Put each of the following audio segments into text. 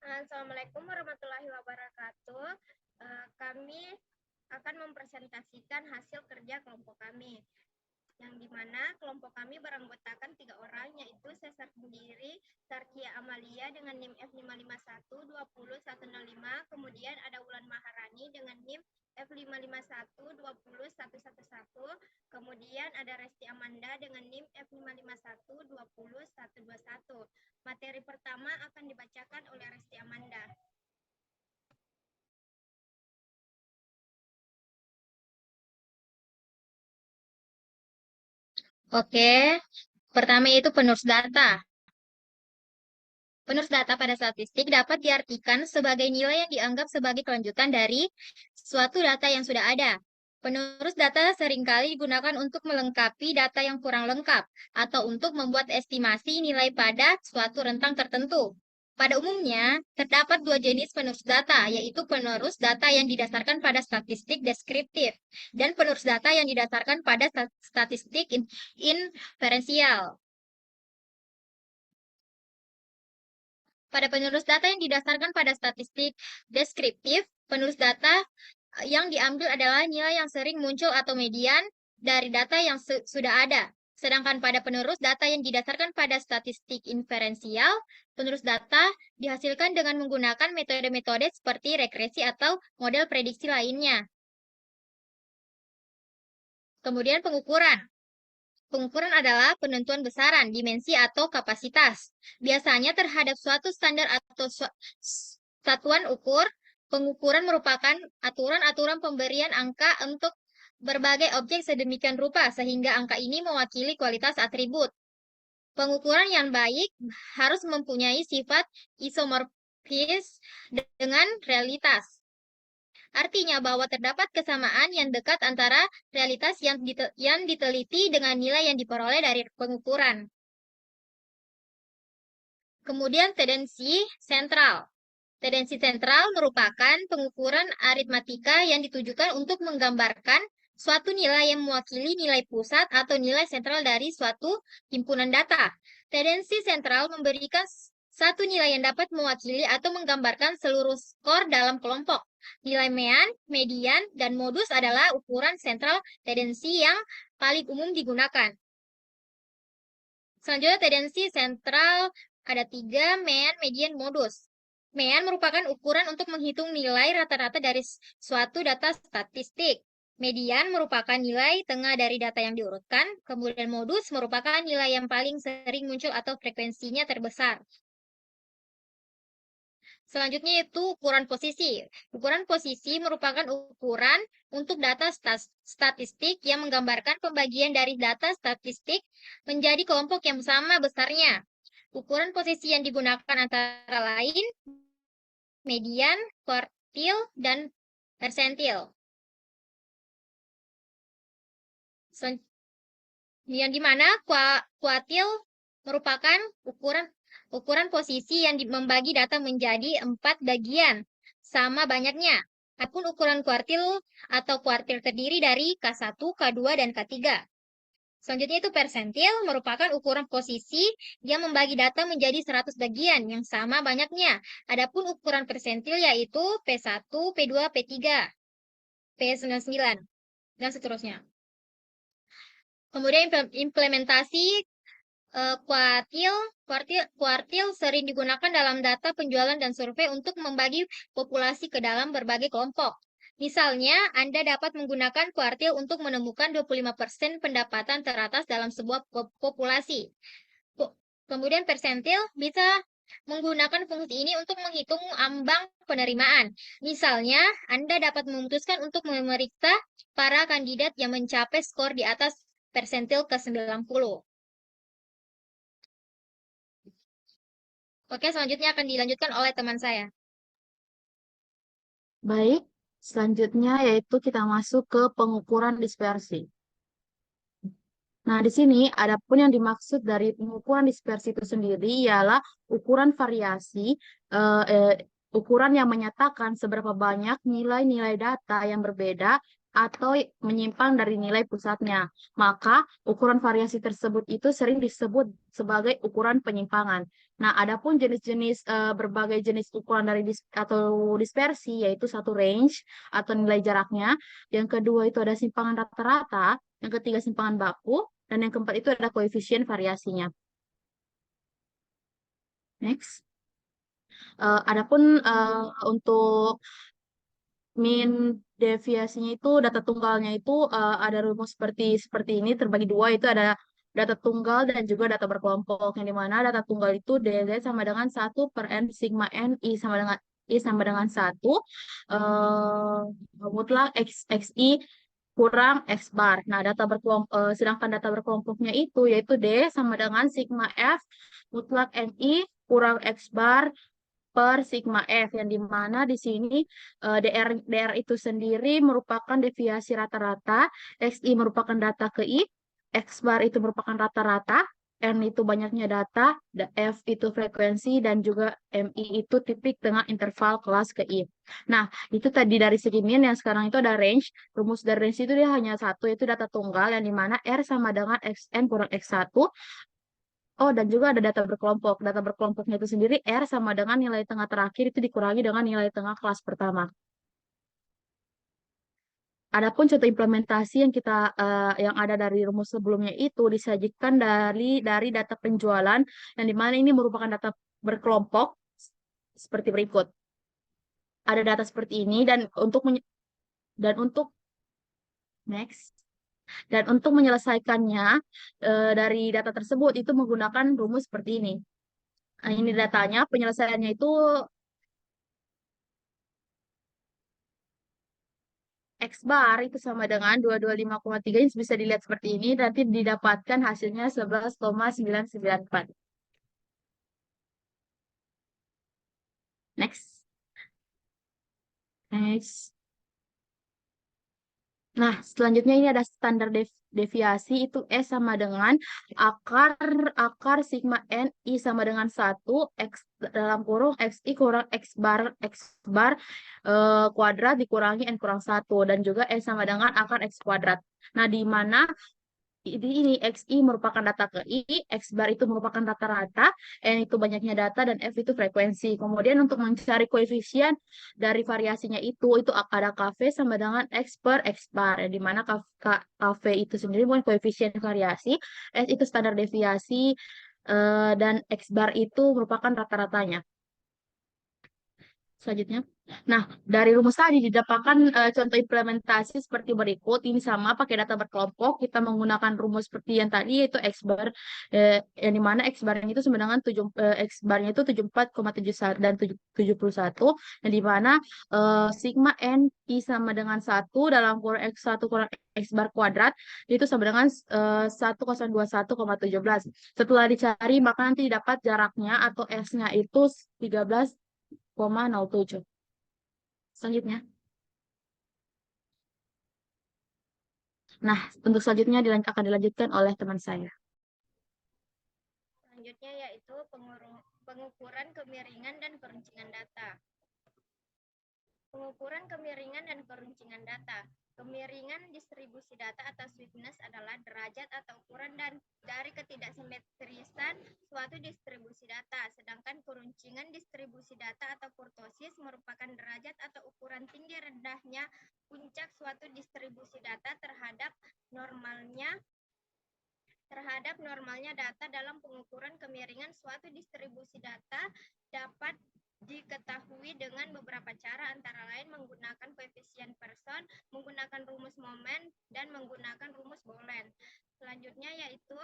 Assalamualaikum warahmatullahi wabarakatuh. Kami akan mempresentasikan hasil kerja kelompok kami, yang dimana kelompok kami beranggotakan 3 orang, yaitu saya sendiri, Sarkia Amalia dengan NIM F551200105, kemudian ada Wulan Maharani dengan NIM F551201111, kemudian ada Resti Amanda dengan NIM F551201121. Materi pertama akan dibacakan oleh Resti Amanda. Oke, pertama itu penerus data. Penerus data pada statistik dapat diartikan sebagai nilai yang dianggap sebagai kelanjutan dari suatu data yang sudah ada. Penerus data seringkali digunakan untuk melengkapi data yang kurang lengkap atau untuk membuat estimasi nilai pada suatu rentang tertentu. Pada umumnya, terdapat 2 jenis penerus data, yaitu penerus data yang didasarkan pada statistik deskriptif dan penerus data yang didasarkan pada statistik inferensial. Pada penerus data yang didasarkan pada statistik deskriptif, penerus data yang diambil adalah nilai yang sering muncul atau median dari data yang sudah ada. Sedangkan pada penerus data yang didasarkan pada statistik inferensial, penerus data dihasilkan dengan menggunakan metode-metode seperti regresi atau model prediksi lainnya. Kemudian pengukuran. Pengukuran adalah penentuan besaran, dimensi, atau kapasitas. Biasanya terhadap suatu standar atau satuan ukur, pengukuran merupakan aturan-aturan pemberian angka untuk berbagai objek sedemikian rupa sehingga angka ini mewakili kualitas atribut. Pengukuran yang baik harus mempunyai sifat isomorfis dengan realitas. Artinya bahwa terdapat kesamaan yang dekat antara realitas yang diteliti dengan nilai yang diperoleh dari pengukuran. Kemudian tendensi sentral. Tendensi sentral merupakan pengukuran aritmatika yang ditujukan untuk menggambarkan suatu nilai yang mewakili nilai pusat atau nilai sentral dari suatu himpunan data. Tendensi sentral memberikan satu nilai yang dapat mewakili atau menggambarkan seluruh skor dalam kelompok. Nilai mean, median, dan modus adalah ukuran sentral tendensi yang paling umum digunakan. Selanjutnya tendensi sentral ada 3, mean, median, modus. Mean merupakan ukuran untuk menghitung nilai rata-rata dari suatu data statistik. Median merupakan nilai tengah dari data yang diurutkan, kemudian modus merupakan nilai yang paling sering muncul atau frekuensinya terbesar. Selanjutnya itu ukuran posisi. Ukuran posisi merupakan ukuran untuk data statistik yang menggambarkan pembagian dari data statistik menjadi kelompok yang sama besarnya. Ukuran posisi yang digunakan antara lain median, kuartil, dan persentil. Yang dimana kuartil merupakan ukuran posisi yang membagi data menjadi 4 bagian sama banyaknya. Adapun ukuran kuartil atau kuartil terdiri dari K1, K2, dan K3. Selanjutnya itu persentil merupakan ukuran posisi yang membagi data menjadi 100 bagian yang sama banyaknya. Adapun ukuran persentil yaitu P1, P2, P3, P99, dan seterusnya. Kemudian implementasi kuartil sering digunakan dalam data penjualan dan survei untuk membagi populasi ke dalam berbagai kelompok. Misalnya, Anda dapat menggunakan kuartil untuk menemukan 25% pendapatan teratas dalam sebuah populasi. Kemudian persentil bisa menggunakan fungsi ini untuk menghitung ambang penerimaan. Misalnya, Anda dapat memutuskan untuk memeriksa para kandidat yang mencapai skor di atas persentil ke-90. Oke, selanjutnya akan dilanjutkan oleh teman saya. Baik, selanjutnya yaitu kita masuk ke pengukuran dispersi. Nah, di sini adapun yang dimaksud dari pengukuran dispersi itu sendiri ialah ukuran variasi, ukuran yang menyatakan seberapa banyak nilai-nilai data yang berbeda atau menyimpan dari nilai pusatnya. Maka ukuran variasi tersebut itu sering disebut sebagai ukuran penyimpangan. Nah, adapun jenis-jenis berbagai jenis ukuran dari atau dispersi yaitu satu range atau nilai jaraknya, yang kedua itu ada simpangan rata-rata, yang ketiga simpangan baku, dan yang keempat itu ada koefisien variasinya. Next. Adapun untuk min deviasinya itu data tunggalnya itu ada rumus seperti ini terbagi dua, itu ada data tunggal dan juga data berkelompok, yang dimana data tunggal itu DZ sama dengan 1/n sigma n I sama dengan 1 mutlak xi kurang x bar. Nah, sedangkan data berkelompoknya itu yaitu D sama dengan sigma f mutlak ni kurang x bar per sigma F, yang dimana di sini DR itu sendiri merupakan deviasi rata-rata, XI merupakan data ke I, X bar itu merupakan rata-rata, N itu banyaknya data, F itu frekuensi, dan juga MI itu tipik dengan interval kelas ke I. Nah, itu tadi dari segi min, yang sekarang itu ada range. Rumus dari range itu dia hanya satu, yaitu data tunggal, yang dimana R sama dengan XN kurang X1. Oh, dan juga ada data berkelompok. Data berkelompoknya itu sendiri R sama dengan nilai tengah terakhir itu dikurangi dengan nilai tengah kelas pertama. Adapun contoh implementasi yang ada dari rumus sebelumnya itu disajikan dari data penjualan, yang dimana ini merupakan data berkelompok seperti berikut. Ada data seperti ini, dan untuk next. Dan untuk menyelesaikannya dari data tersebut itu menggunakan rumus seperti ini. Nah, ini datanya, penyelesaiannya itu X bar itu sama dengan 225,3, ini bisa dilihat seperti ini, nanti didapatkan hasilnya 11,994. Next. Next. Nah, selanjutnya ini ada standar deviasi, itu S sama dengan akar sigma N I sama dengan 1 X dalam kurung XI kurang X bar kuadrat dikurangi N kurang 1, dan juga S sama dengan akar X kuadrat. Nah, di mana ini XI merupakan data ke I, X bar itu merupakan rata-rata, N itu banyaknya data, dan F itu frekuensi. Kemudian untuk mencari koefisien dari variasinya itu ada KV sama dengan X per X bar, di mana KV itu sendiri bukan koefisien variasi, S itu standar deviasi, dan X bar itu merupakan rata-ratanya. Selanjutnya. Nah, dari rumus tadi didapatkan contoh implementasi seperti berikut. Ini sama pakai data berkelompok. Kita menggunakan rumus seperti yang tadi, yaitu X bar, yang dimana X barnya itu sama dengan X barnya itu 74,71 dan 71, yang dimana sigma N I sama dengan 1 dalam kurung X1 kurang X bar kuadrat itu sama dengan 1021,17. Setelah dicari, maka nanti dapat jaraknya atau S-nya itu 13,07. Selanjutnya. Nah, untuk selanjutnya akan dilanjutkan oleh teman saya. Selanjutnya yaitu pengukuran kemiringan dan keruncingan data. Pengukuran kemiringan dan keruncingan data. Kemiringan distribusi data atau sweetness adalah derajat atau ukuran dari ketidaksimetrisan suatu distribusi data, sedangkan keruncingan distribusi data atau kurtosis merupakan derajat atau ukuran tinggi rendahnya puncak suatu distribusi data terhadap normalnya data. Dalam pengukuran kemiringan suatu distribusi data dapat diketahui dengan beberapa cara, antara lain menggunakan koefisien Person, menggunakan rumus momen, dan menggunakan rumus Boolean. Selanjutnya yaitu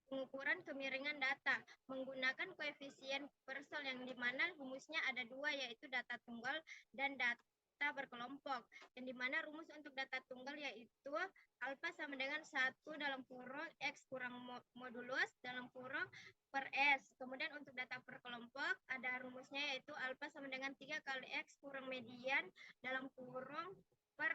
pengukuran kemiringan data menggunakan koefisien Person, yang dimana rumusnya ada dua, yaitu data tunggal dan data berkelompok, yang dimana rumus untuk data tunggal yaitu alfa sama dengan 1 dalam kurung X kurang modulus dalam kurung per S. Kemudian untuk data berkelompok ada rumusnya yaitu alfa sama dengan 3 kali X kurang median dalam kurung per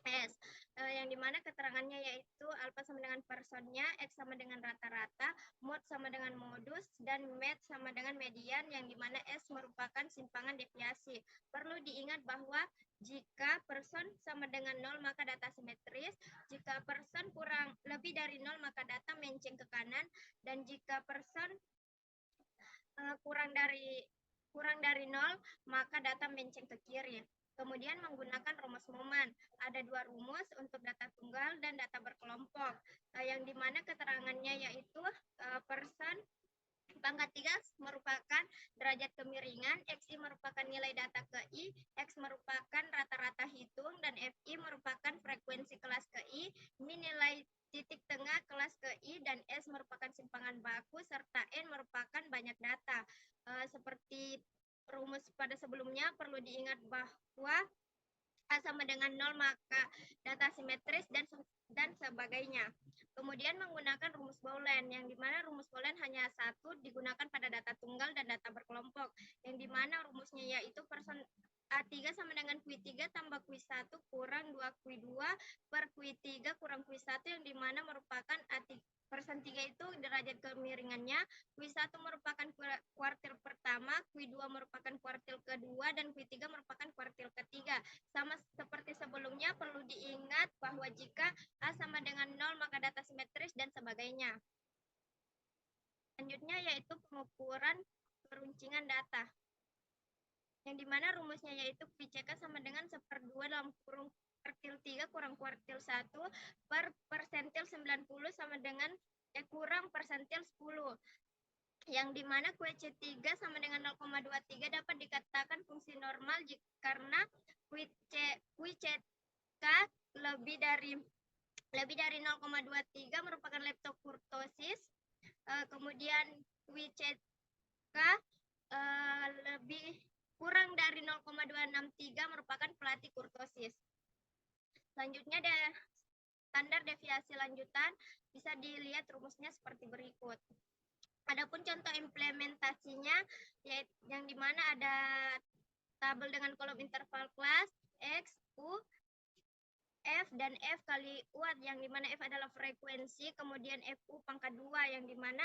S, yang dimana keterangannya yaitu alfa sama dengan personnya, X sama dengan rata-rata, mod sama dengan modus, dan med sama dengan median, yang dimana S merupakan simpangan deviasi. Perlu diingat bahwa jika person sama dengan 0 maka data simetris, jika person kurang lebih dari 0 maka data menceng ke kanan, dan jika person kurang dari 0 maka data menceng ke kiri. Kemudian menggunakan rumus Moman. Ada dua rumus untuk data tunggal dan data berkelompok, yang dimana keterangannya yaitu person pangkat 3 merupakan derajat kemiringan, XI merupakan nilai data ke I, X merupakan rata-rata hitung, dan FI merupakan frekuensi kelas ke I, ini nilai titik tengah kelas ke I, dan S merupakan simpangan baku, serta N merupakan banyak data. Seperti rumus pada sebelumnya, perlu diingat bahwa A sama dengan 0 maka data simetris dan sebagainya. Kemudian menggunakan rumus Boolean, yang dimana rumus Boolean hanya satu digunakan pada data tunggal dan data berkelompok, yang dimana rumusnya yaitu person A3 sama dengan Q3 tambah Q1 kurang 2Q2 per Q3 kurang Q1, yang dimana merupakan person 3 itu derajat kemiringannya, Q1 merupakan kuartil pertama, Q2 merupakan kuartil kedua, dan Q3 merupakan kuartil ketiga. Sama seperti sebelumnya, perlu diingat bahwa jika A sama dengan 0 maka data simetris dan sebagainya. Selanjutnya yaitu pengukuran peruncingan data, yang dimana rumusnya yaitu PCK sama dengan 1/2 dalam kurung kuartil 3 kurang kuartil 1 per persentil 90 sama dengan kurang persentil 10, yang dimana QC3 sama dengan 0,23 dapat dikatakan fungsi normal karena QCK lebih dari 0,23 merupakan leptokurtosis, kemudian QCK lebih kurang dari 0,263 merupakan platikurtosis. Selanjutnya ada standar deviasi lanjutan, bisa dilihat rumusnya seperti berikut. Adapun contoh implementasinya, yaitu yang dimana ada tabel dengan kolom interval kelas X, U, F, dan F kali U, yang dimana F adalah frekuensi, kemudian FU pangkat 2, yang dimana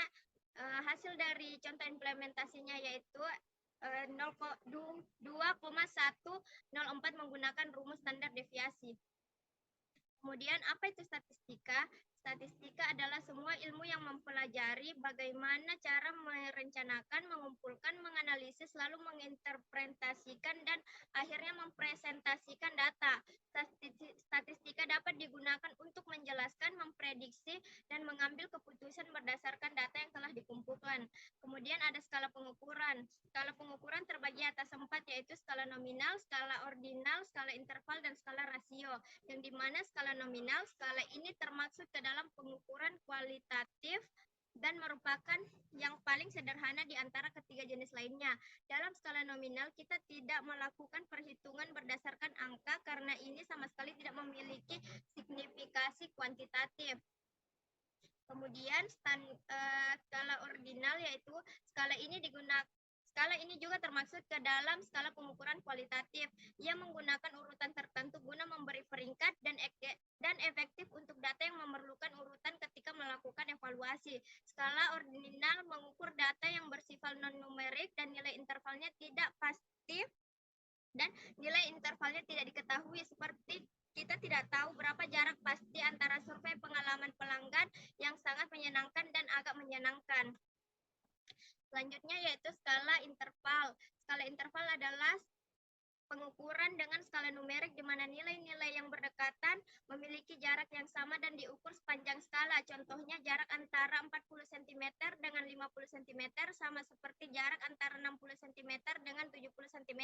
hasil dari contoh implementasinya yaitu 2,104 menggunakan rumus standar deviasi. Kemudian apa itu statistika? Statistika adalah semua ilmu yang mempelajari bagaimana cara merencanakan, mengumpulkan, menganalisis, lalu menginterpretasikan, dan akhirnya mempresentasikan data. Statistika dapat digunakan untuk menjelaskan, memprediksi, dan mengambil keputusan berdasarkan data yang telah dikumpulkan. Kemudian ada skala pengukuran. Skala pengukuran terbagi atas 4, yaitu skala nominal, skala ordinal, skala interval, dan skala rasio, yang dimana skala nominal, skala ini termaksud ke dalam pengukuran kualitatif dan merupakan yang paling sederhana di antara ketiga jenis lainnya. Dalam skala nominal, kita tidak melakukan perhitungan berdasarkan angka karena ini sama sekali tidak memiliki signifikasi kuantitatif. Kemudian skala ordinal, yaitu skala ini juga termaksud ke dalam skala pengukuran kualitatif. Ia menggunakan urutan tertentu guna memberi peringkat dan efektif untuk data yang memerlukan urutan ketika melakukan evaluasi. Skala ordinal mengukur data yang bersifat non-numerik dan nilai intervalnya tidak pasti dan nilai intervalnya tidak diketahui, seperti kita tidak tahu berapa jarak pasti antara survei pengalaman pelanggan yang sangat menyenangkan dan agak menyenangkan. Selanjutnya yaitu skala interval. Skala interval adalah pengukuran dengan skala numerik di mana nilai-nilai yang berdekatan memiliki jarak yang sama dan diukur sepanjang skala. Contohnya jarak antara 40 cm dengan 50 cm sama seperti jarak antara 60 cm dengan 70 cm.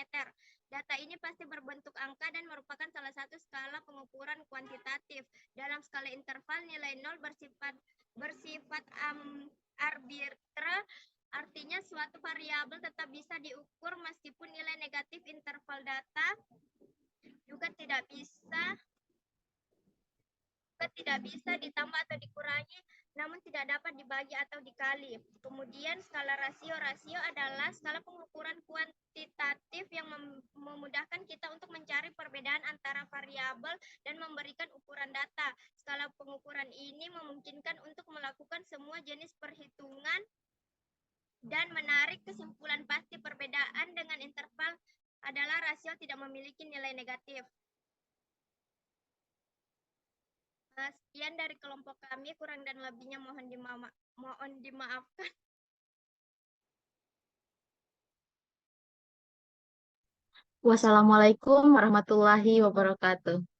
Data ini pasti berbentuk angka dan merupakan salah satu skala pengukuran kuantitatif. Dalam skala interval, nilai 0 bersifat arbitrer. Artinya suatu variabel tetap bisa diukur meskipun nilai negatif interval data juga tidak bisa ditambah atau dikurangi namun tidak dapat dibagi atau dikali. Kemudian skala rasio. Rasio adalah skala pengukuran kuantitatif yang memudahkan kita untuk mencari perbedaan antara variabel dan memberikan ukuran data. Skala pengukuran ini memungkinkan untuk melakukan semua jenis perhitungan dan menarik kesimpulan pasti. Perbedaan dengan interval adalah rasio tidak memiliki nilai negatif. Sekian dari kelompok kami, kurang dan lebihnya mohon dimaafkan. Wassalamualaikum warahmatullahi wabarakatuh.